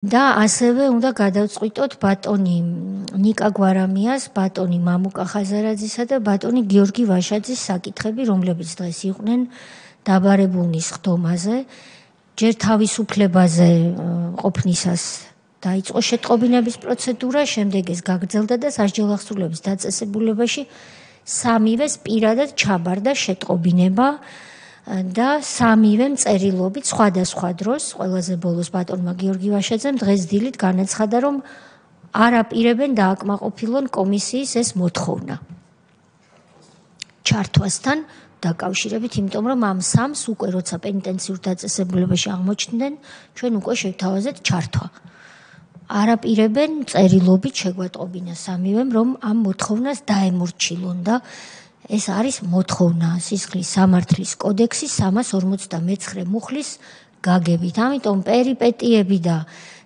და ასევე უნდა გადავწყვიტოთ ბატონი ნიკა გვარამიას, ბატონი მამუკა ხაზარაძისა და ბატონი გიორგი ვაშაძის საკითხები, რომლებიც დღეს იყვნენ დაბარებულნის ხდომაზე, ჯერ თავისუფლებაზე ყოფნისას დაიწყო შეტყობინების პროცედურა, შემდეგ ეს გაგრძელდა და სასჯელ ახსრულების დაწესებულებაში სამივეს პირადად ჩაბარდა შეტყობინება და სამივე წერილობით სხვადასხვა დროს, ყველაზე ბოლოს ბატონმა გიორგი ვაშაძემ დღეს დილით განაცხადა, რომ არ აპირებენ დააკმაყოფილონ კომისიის ეს მოთხოვნა ჩართვასთან დაკავშირებით, იმიტომ რომ ამ სამს უკვე როცა პენიტენციურ დაწესებულებაში აღმოჩნდნენ, ჩვენ უკვე შევთავაზეთ ჩართვა. არ აპირებენ წერილობით შეგვატყობინა სამივემ, რომ ამ მოთხოვნას დაემორჩილონ და ეს არის მოთხოვნა სისხლის სამართლის კოდექსის 359 მუხლის გაგებით. ამიტომ პერიპეტიები და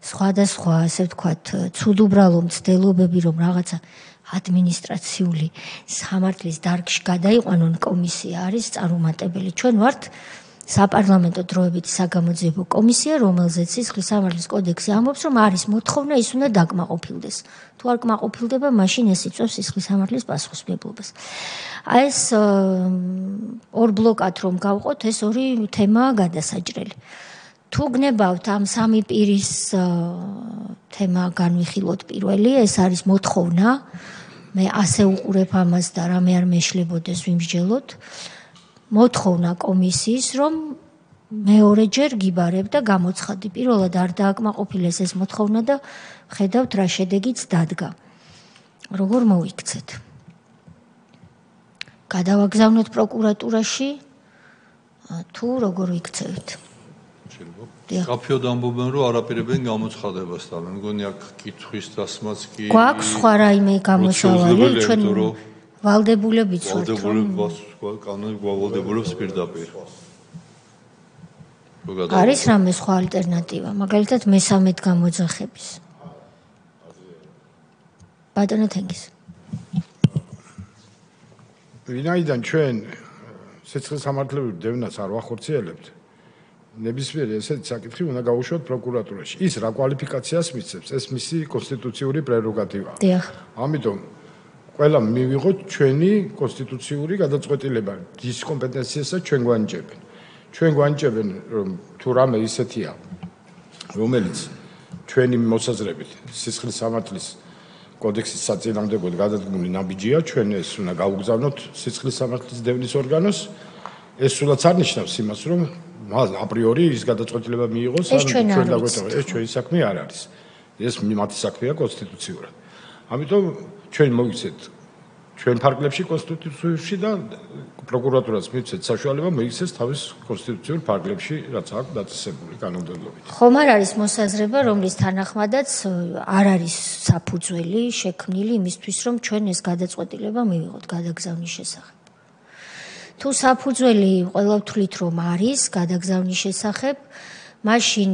სხვადასხვა, ასე ვთქვათ, ცუდუბრალო მცდელობები, რომ რაღაცა ადმინისტრაციული სამართლის დარგში გადაიყვანონ კომისია არის წარუმატებელი. ჩვენ ვართ საპარლამენტო დროებითი საგამოძიებო კომისია, რომელზეც სისხლის სამართლის კოდექსი ამბობს, რომ არის მოთხოვნა, ის უნდა დაკმაყოფილდეს. თუ არ კმაყოფილდება, მაშინ ეს იწვევს სისხლის სამართლის პასუხისმგებლობას. ეს ორ ბლოკად რომ გავყოთ, ეს ორი თემაა გადასაჭრელი. თუ გნებავთ ამ სამი პირის თემა განვიხილოთ პირველი, ეს არის მოთხოვნა. მე ასე უყურებ ამას და რამე არ მეშლებოდეს ვიმსჯელოთ. მოთხოვნა კომისიის, რომ მეორეჯერ გიბარებ და გამოცხადდი. პირველად არ დააკმაყოფილეს ეს მოთხოვნა და ხედავთ რა შედეგიც დადგა. როგორ მოიქცეთ? გადავაგზავნოთ პროკურატურაში თუ როგორ ვიქცევით? კაფეოდ ამბობენ, რომ არ აპირებენ გამოცხადებას და მე მგონი აქ კითხვის დასმაც კი გვაქვს სხვა რაიმე გამოსავალი, ჩვენ ვალდებულებიც ვართ. კანონი გვავალდებულებს პირდაპირ. არის რამე სხვა ალტერნატივა, მაგალითად მესამედ გამოძახების. ბატონო თენგიზ. ვინაიდან ჩვენ სიცხლის სამართლებრივ დევნას არ ვახორციელებთ, ნებისმიერი ესეთი საკითხი უნდა გაუშვათ პროკურატურაში. ის რა კვალიფიკაციას მისცემს, ეს მისი კონსტიტუციური პრეროგატივაა. დიახ. ამიტომ ყველა მივიღოთ ჩვენი კონსტიტუციური გადაწყვეტილება, ის კომპეტენციასაც ჩვენ გვანიჭებენ. ჩვენ გვანიჭებენ, რომ თუ რამე ისეთია, რომელიც ჩვენი მოსაზრებით სისხლის სამართლის კოდექსის საწინააღმდეგოდ გადადგმული ნაბიჯია, ჩვენ ეს უნდა გავუგზავნოთ სისხლის სამართლის დევნის ორგანოს. ეს სულაც არ ნიშნავს იმას, რომ აპრიორი ის გადაწყვეტილება მიიღოს, ეს ჩვენი საქმე არ არის. ეს მათი საქმეა კონსტიტუციურად. ამიტომ ჩვენ მოიქცეთ ჩვენ ფარგლებში კონსტიტუციაში და პროკურატურას მივცეთ საშუალება მოიქცეს თავის კონსტიტუციურ ფარგლებში, რაც აქვს დაწესებული კანონმდებლობით. ხომ არ არის მოსაზრება, რომლის თანახმადაც არ არის საფუძველი შექმნილი იმისთვის, რომ ჩვენ ეს გადაწყვეტილება მივიღოთ გადაგზავნის შესახებ. თუ საფუძველი ყველა ვთვლით, რომ არის გადაგზავნის შესახებ, მაშინ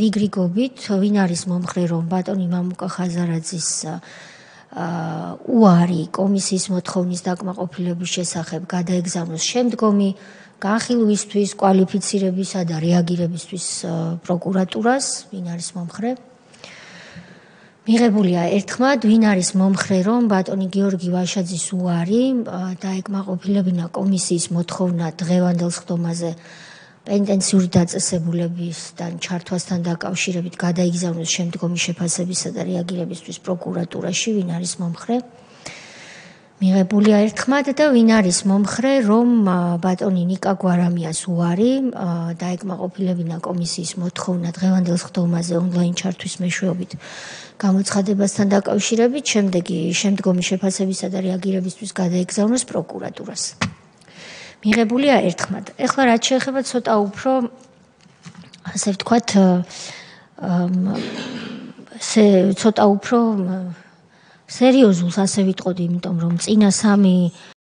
რიგრიგობით ვინ არის მომხრე, რომ ბატონი მამუკა ხაზარაძის უარი კომისიის მოთხოვნის დაკმაყოფილების შესახებ გადაეგზავნოს შემდგომი განხილვისთვის, კვალიფიცირებისა და რეაგირებისთვის პროკურატურას, ვინ არის მომხრე? მიღებულია ერთხმად, ვინ არის მომხრე, რომ ბატონი გიორგი ვაშაძის უარი დაეკმაყოფილებინა კომისიის მოთხოვნა დღევანდელ ხდომაზე პენიტენციური დაწესებულებისთან ჩართვასთან დაკავშირებით გადაიგზავნოს შემდგომი შეფასებისა და რეაგირებისთვის პროკურატურაში, ვინ არის მომხრე? მიღებულია ერთხმად და ვინ არის მომხრე, რომ ბატონი ნიკა გვარამიას უარი დაეკმაყოფილებინა კომისიის მოთხოვნა დღევანდელ ხდომაზე ონლაინ ჩართვის მეშვეობით გამოცხადებასთან დაკავშირებით, შემდგომი შეფასებისა და რეაგირებისთვის გადაეგზავნოს პროკურატურას. მიღებულია ერთხმად. ეხლა რაც შეეხება ცოტა უფრო, ასე ვთქვათ, ცოტა უფრო სერიოზულს ასე ვიტყოდი, იმიტომ რომ წინა სამი